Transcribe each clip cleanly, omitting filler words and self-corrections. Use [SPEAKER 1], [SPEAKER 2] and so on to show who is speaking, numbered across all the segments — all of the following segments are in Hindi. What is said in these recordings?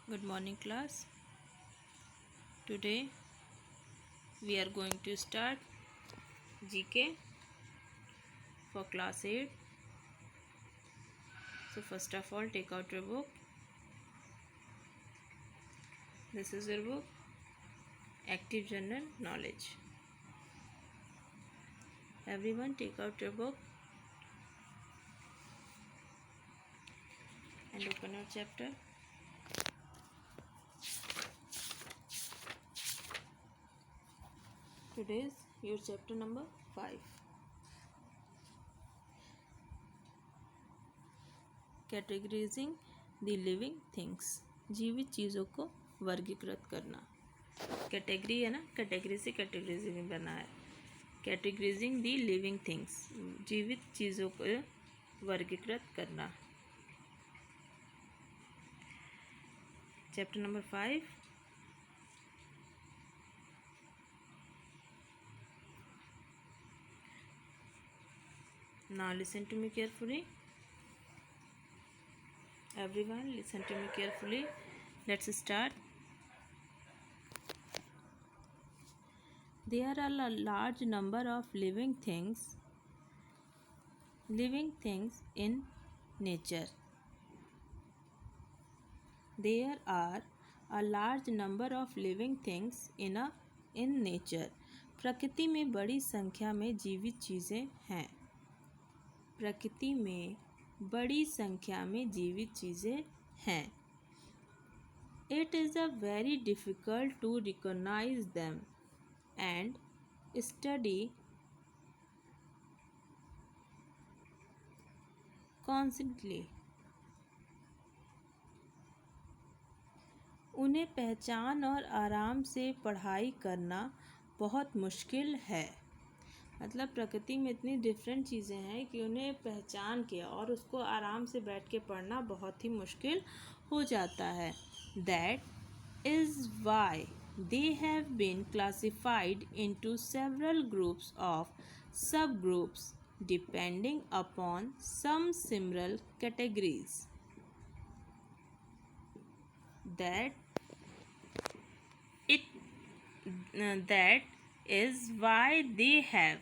[SPEAKER 1] Good morning, class. Today we are going to start GK for class 8. So first of all, take out your book. This is your book, Active General Knowledge. Everyone take out your book and open your chapter. Today's your chapter number 5. Categorizing the living things. जीवित चीज़ों को वर्गीकृत करना. कैटेगरी है ना, कैटेगरी से कैटेगराइजिंग बना है. कैटेगराइजिंग दी लिविंग थिंग्स, जीवित चीज़ों को वर्गीकृत करना. Chapter number 5. Now listen to me carefully. Everyone listen to me carefully. Let's start. There are a large number of living things in nature. There are a large number of living things in nature. प्रकृति में बड़ी संख्या में जीवित चीज़ें हैं. प्रकृति में बड़ी संख्या में जीवित चीज़ें हैं. It is a very difficult to recognize them and study constantly. उन्हें पहचान और आराम से पढ़ाई करना बहुत मुश्किल है. मतलब प्रकृति में इतनी डिफरेंट चीज़ें हैं कि उन्हें पहचान के और उसको आराम से बैठ के पढ़ना बहुत ही मुश्किल हो जाता है. That is why they have been classified into several groups of subgroups depending upon some similar categories. That is why they have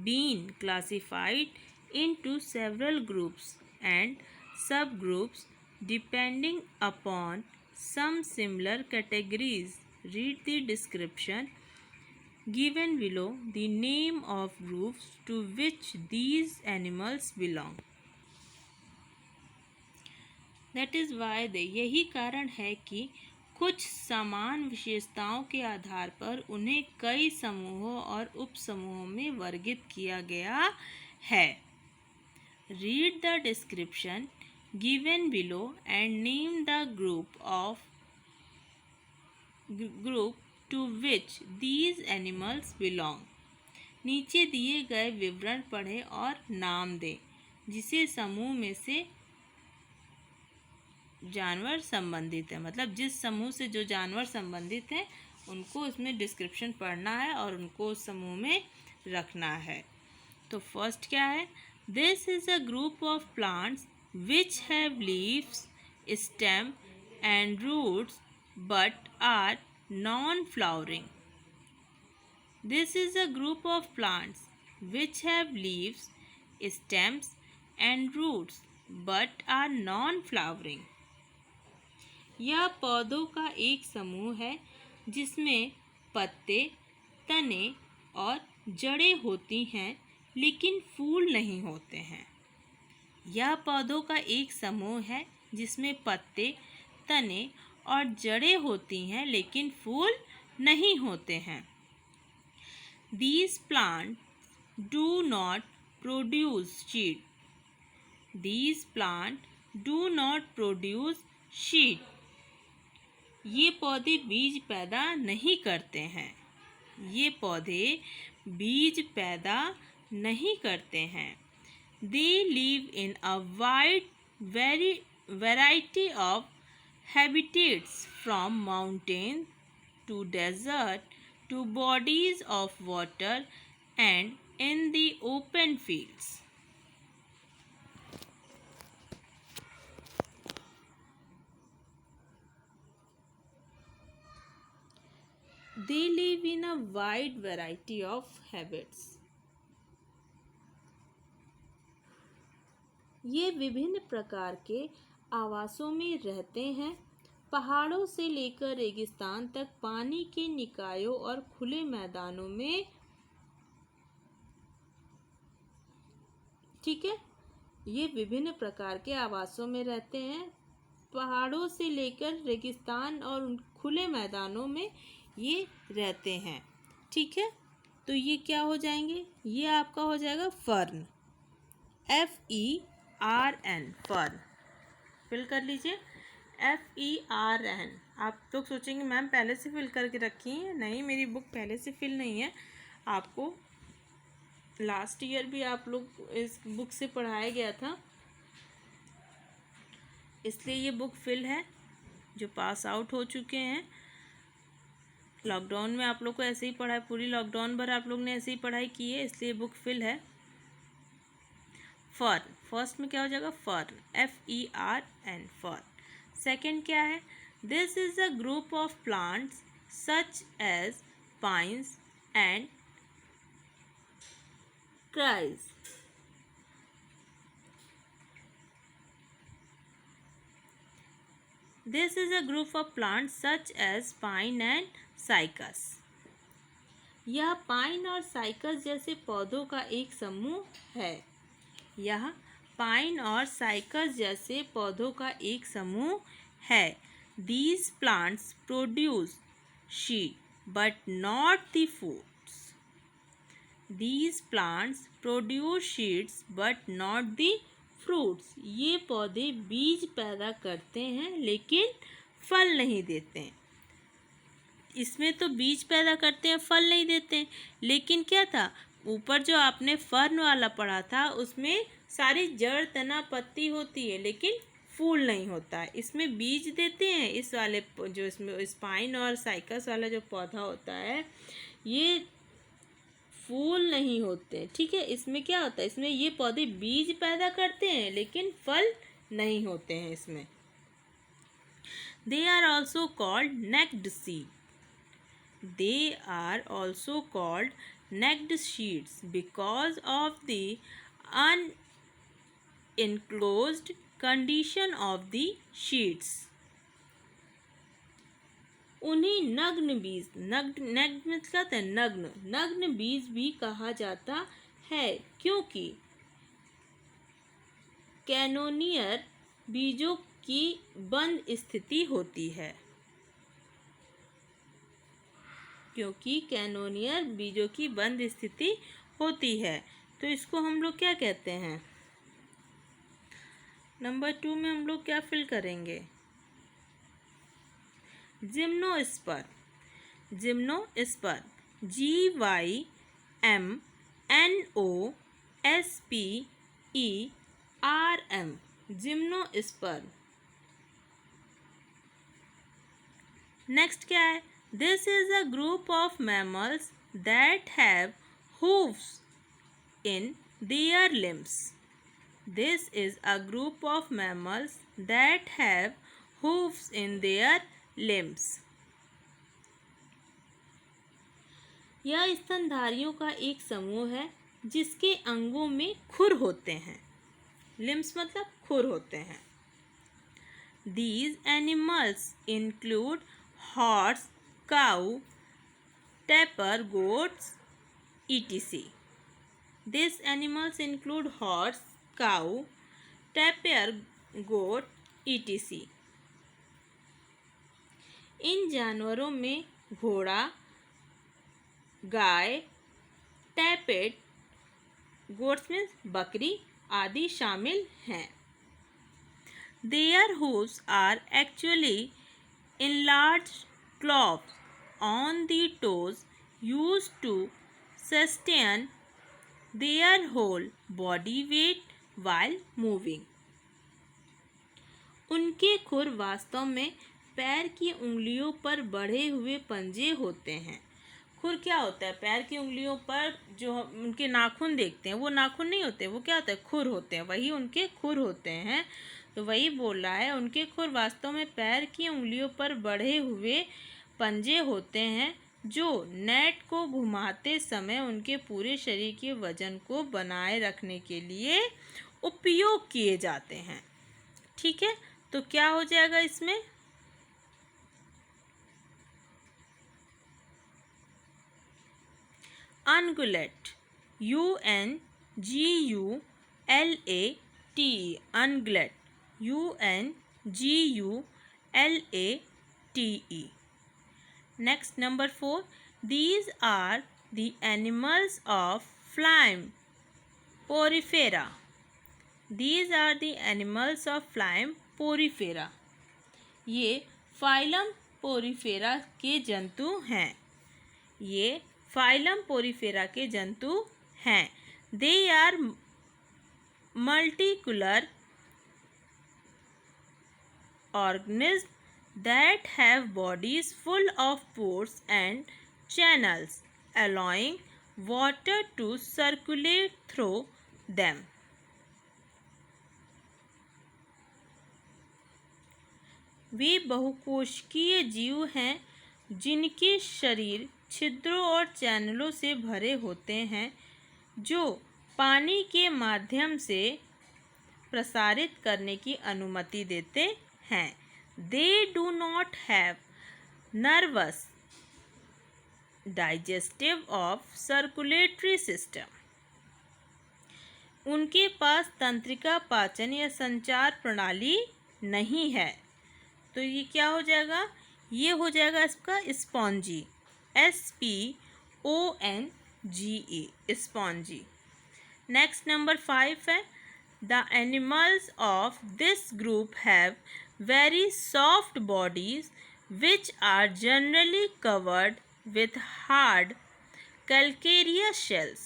[SPEAKER 1] been classified into several groups and subgroups depending upon some similar categories. Read the description given below the name of groups to which these animals belong. That is why यही कारण है कि कुछ समान विशेषताओं के आधार पर उन्हें कई समूहों और उपसमूहों में वर्गित किया गया है. Read the description given below and name the group to which these animals belong. नीचे दिए गए विवरण पढ़ें और नाम दें जिसे समूह में से जानवर संबंधित है. मतलब जिस समूह से जो जानवर संबंधित हैं उनको उसमें डिस्क्रिप्शन पढ़ना है और उनको उस समूह में रखना है. तो फर्स्ट क्या है? This is a group of plants which have leaves, stem and roots but are non flowering. This is a group of plants which have leaves, stems and roots but are non flowering. यह पौधों का एक समूह है जिसमें पत्ते, तने और जड़ें होती हैं लेकिन फूल नहीं होते हैं. यह पौधों का एक समूह है जिसमें पत्ते, तने और जड़ें होती हैं लेकिन फूल नहीं होते हैं. These plants do not produce seed. These plants do not produce seed. ये पौधे बीज पैदा नहीं करते हैं. ये पौधे बीज पैदा नहीं करते हैं. They live in a wide variety of habitats from mountain to desert to bodies of water and in the open fields. They live in a wide variety of habits. ये विभिन्न प्रकार के आवासों में रहते हैं। पहाड़ों से लेकर रेगिस्तान तक पानी के निकायों और खुले मैदानों में, ठीक है, ये विभिन्न प्रकार के आवासों में रहते हैं। पहाड़ों से लेकर रेगिस्तान और खुले मैदानों में ये रहते हैं, ठीक है। तो ये क्या हो जाएंगे, ये आपका हो जाएगा फर्न, FERN, फर्न। फिल कर लीजिए, FERN। आप लोग सोचेंगे मैम पहले से फिल करके रखी है, नहीं, मेरी बुक पहले से फिल नहीं है। आपको लास्ट ईयर भी आप लोग इस बुक से पढ़ाया गया था, इसलिए ये बुक फिल है। जो पास आउट हो चुके हैं, लॉकडाउन में आप लोग को ऐसे ही पढ़ाई, पूरी लॉकडाउन भर आप लोग ने ऐसे ही पढ़ाई की है, इसलिए बुक फिल है। फर्न, फर्स्ट में क्या हो जाएगा, फर्न, FERN, फर्न। सेकेंड क्या है, this is a group of plants such as pines and cries. This is a group of plants such as pine and cycas. यह पाइन और साइकस जैसे पौधों का एक समूह है। यह पाइन और साइकस जैसे पौधों का एक समूह है। These plants produce seed but not the fruits. These plants produce seeds but not the fruits. ये पौधे बीज पैदा करते हैं लेकिन फल नहीं देते हैं। इसमें तो बीज पैदा करते हैं, फल नहीं देते हैं। लेकिन क्या था, ऊपर जो आपने फर्न वाला पढ़ा था उसमें सारी जड़, तना, पत्ती होती है लेकिन फूल नहीं होता है। इसमें बीज देते हैं। इस वाले जो इसमें स्पाइन और साइकस वाला जो पौधा होता है, ये फूल नहीं होते, ठीक है। इसमें क्या होता है, इसमें ये पौधे बीज पैदा करते हैं लेकिन फल नहीं होते हैं इसमें। They are also called necked seed. They are also called necked seeds because of the unenclosed condition of the seeds. उन्हें नग्न बीज, नग्न मतलब है नग्न, नग्न बीज भी कहा जाता है क्योंकि कैनोनियर बीजों की बंद स्थिति होती है। क्योंकि कैनोनियर बीजों की बंद स्थिति होती है, तो इसको हम लोग क्या कहते हैं। नंबर 2 में हम लोग क्या फिल करेंगे, gymnosperm, gymnosperm, GYMNOSPERM, gymnosperm. Next क्या है, this is a group of mammals that have hooves in their limbs. This is a group of mammals that have hooves in their limbs. यह स्तनधारियों का एक समूह है जिसके अंगों में खुर होते हैं। लिम्स मतलब खुर होते हैं। These animals include horse, cow, tapir, goats, etc. These animals include horse, cow, tapir, goat, etc. इन जानवरों में घोड़ा, गाय, टैपेट, गोट्स मीन्स बकरी आदि शामिल हैं। Their hooves are actually enlarged claws on the toes used to sustain their whole body weight while moving. उनके खुर वास्तव में पैर की उंगलियों पर बढ़े हुए पंजे होते हैं। खुर क्या होता है, पैर की उंगलियों पर जो उनके नाखून देखते हैं वो नाखून नहीं होते, वो क्या होता है, खुर होते हैं, वही उनके खुर होते हैं। तो वही बोल रहा है, उनके खुर वास्तव में पैर की उंगलियों पर बढ़े हुए पंजे होते हैं जो नेट को घुमाते समय उनके पूरे शरीर के वजन को बनाए रखने के लिए उपयोग किए जाते हैं। ठीक है, तो क्या हो जाएगा इसमें? Ungulate, UNGULATE, ungulate, UNGULATE. Next, number 4. These are the animals of phylum Porifera. These are the animals of phylum Porifera. ये फाइलम पोरीफेरा के जंतु हैं। ये फाइलम पोरीफेरा के जंतु हैं। They are multicellular organisms that have bodies full of pores and channels allowing water to circulate through them. वे बहुकोशिकीय जीव हैं जिनके शरीर छिद्रों और चैनलों से भरे होते हैं जो पानी के माध्यम से प्रसारित करने की अनुमति देते हैं। They do not have nervous, digestive or circulatory system. उनके पास तंत्रिका, पाचन या संचार प्रणाली नहीं है। तो ये क्या हो जाएगा? ये हो जाएगा इसका spongy, SPONGE, spongy. Next number 5 है, the animals of this group have very soft bodies which are generally covered with hard calcareous shells.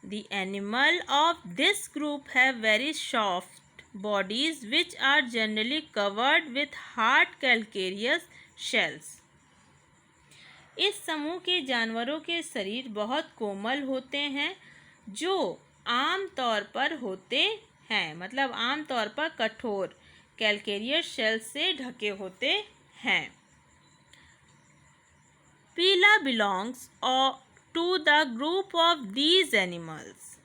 [SPEAKER 1] The animal of this group have very soft bodies which are generally covered with hard calcareous shells. इस समूह के जानवरों के शरीर बहुत कोमल होते हैं जो आम तौर पर होते हैं, मतलब आम तौर पर कठोर कैल्केरियस शेल से ढके होते हैं। पीला belongs to the group of these animals.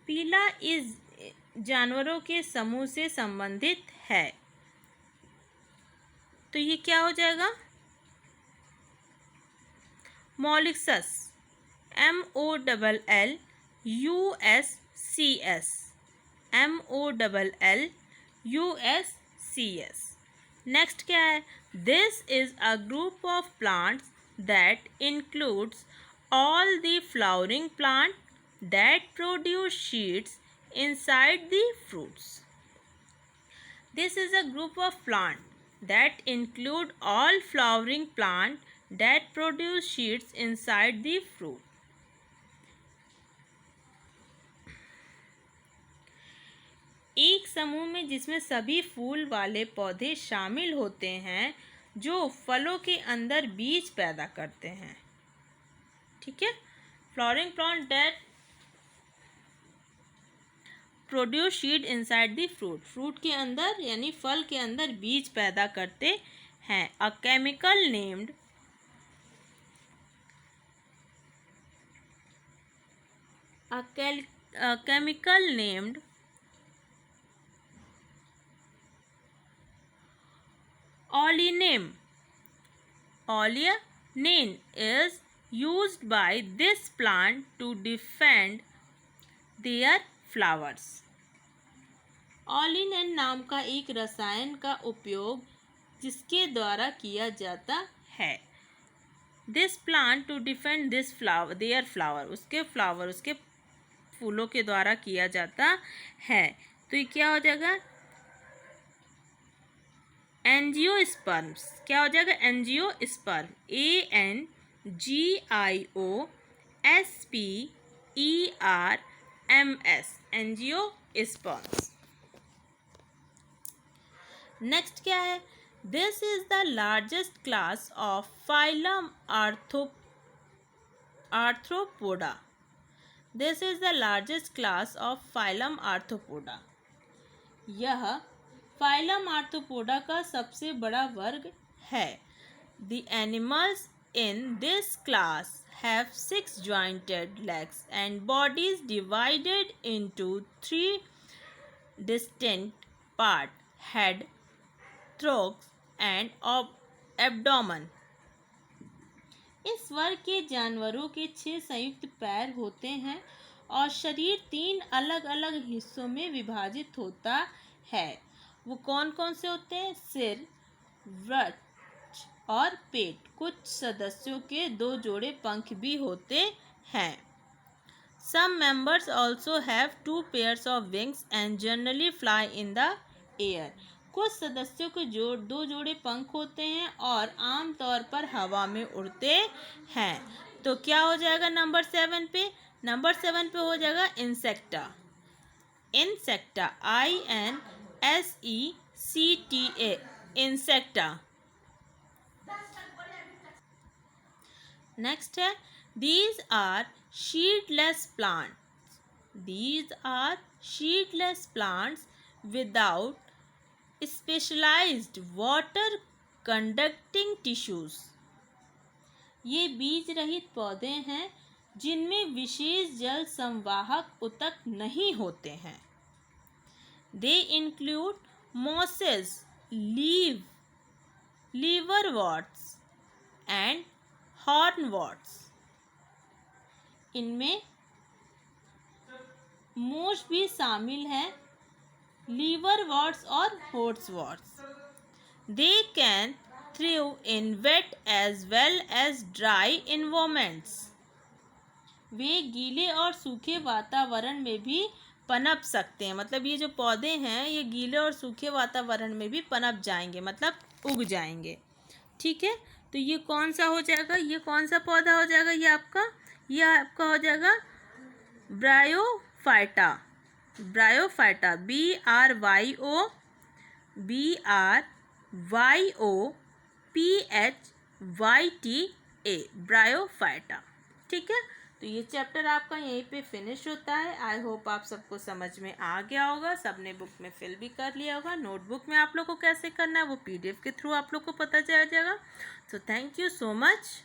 [SPEAKER 1] पीला इस जानवरों के समूह से संबंधित है। तो ये क्या हो जाएगा? मोलिक्सस, MOLLUSCS, MOLLUSCS. नेक्स्ट क्या है? This is a group of plants that includes all the flowering plant that produce seeds inside the fruits. This is a group of plants that include all flowering plants that produce seeds inside the fruit. एक समूह में जिसमें सभी फूल वाले पौधे शामिल होते हैं जो फलों के अंदर बीज पैदा करते हैं। ठीक है, flowering plant that produce seed inside the fruit, fruit के अंदर यानी फल के अंदर बीज पैदा करते हैं। A chemical named oleaginine is used by this plant to defend their flowers. ऑलिनेन नाम का एक रसायन का उपयोग जिसके द्वारा किया जाता है this plant to defend this flower their flower, उसके फ्लावर उसके फूलों के द्वारा किया जाता है। तो ये क्या हो जाएगा? एंजियोस्पर्म्स। क्या हो जाएगा? Angiosperm, ANGIOSPERMS, angiosperms. नेक्स्ट क्या है? This is the largest class of phylum arthropoda. This is the largest class of phylum arthropoda. यह फाइलम आर्थ्रोपोडा का सबसे बड़ा वर्ग है। The animals in this class have 6 jointed legs and bodies divided into 3 distinct parts: head, thorax and abdomen. इस वर्ग के जानवरों के 6 संयुक्त पैर होते हैं और शरीर 3 अलग अलग हिस्सों में विभाजित होता है। वो कौन कौन से होते हैं? सिर, वृक्ष और पेट। कुछ सदस्यों के 2 जोड़े पंख भी होते हैं। Some members also have 2 pairs of wings and generally fly in the air. कुछ सदस्यों के 2 जोड़े पंख होते हैं और आमतौर पर हवा में उड़ते हैं। तो क्या हो जाएगा नंबर 7 पे? नंबर 7 पे हो जाएगा insecta. Insecta, INSECTA, insecta. Next है these are seedless plants. These are seedless plants without specialized water conducting tissues. ये बीज रहित पौधे हैं जिनमें विशेष जल संवाहक ऊतक नहीं होते हैं। They include mosses, liverworts and hornworts. इनमें मोश भी शामिल है, लीवरवर्ट्स और होर्सवर्ट्स। They can thrive in wet as well as dry environments. वे गीले और सूखे वातावरण में भी पनप सकते हैं। मतलब ये जो पौधे हैं ये गीले और सूखे वातावरण में भी पनप जाएंगे, मतलब उग जाएंगे। ठीक है, तो ये कौन सा हो जाएगा? ये कौन सा पौधा हो जाएगा? ये आपका हो जाएगा ब्रायोफाइटा। Bryophyta, BRYOPHYTA, bryophyta. ठीक है, तो ये चैप्टर आपका यहीं पे फिनिश होता है। आई होप आप सबको समझ में आ गया होगा, सबने बुक में फिल भी कर लिया होगा। नोटबुक में आप लोग को कैसे करना है वो PDF के थ्रू आप लोग को पता चल जाएगा। So thank you so much.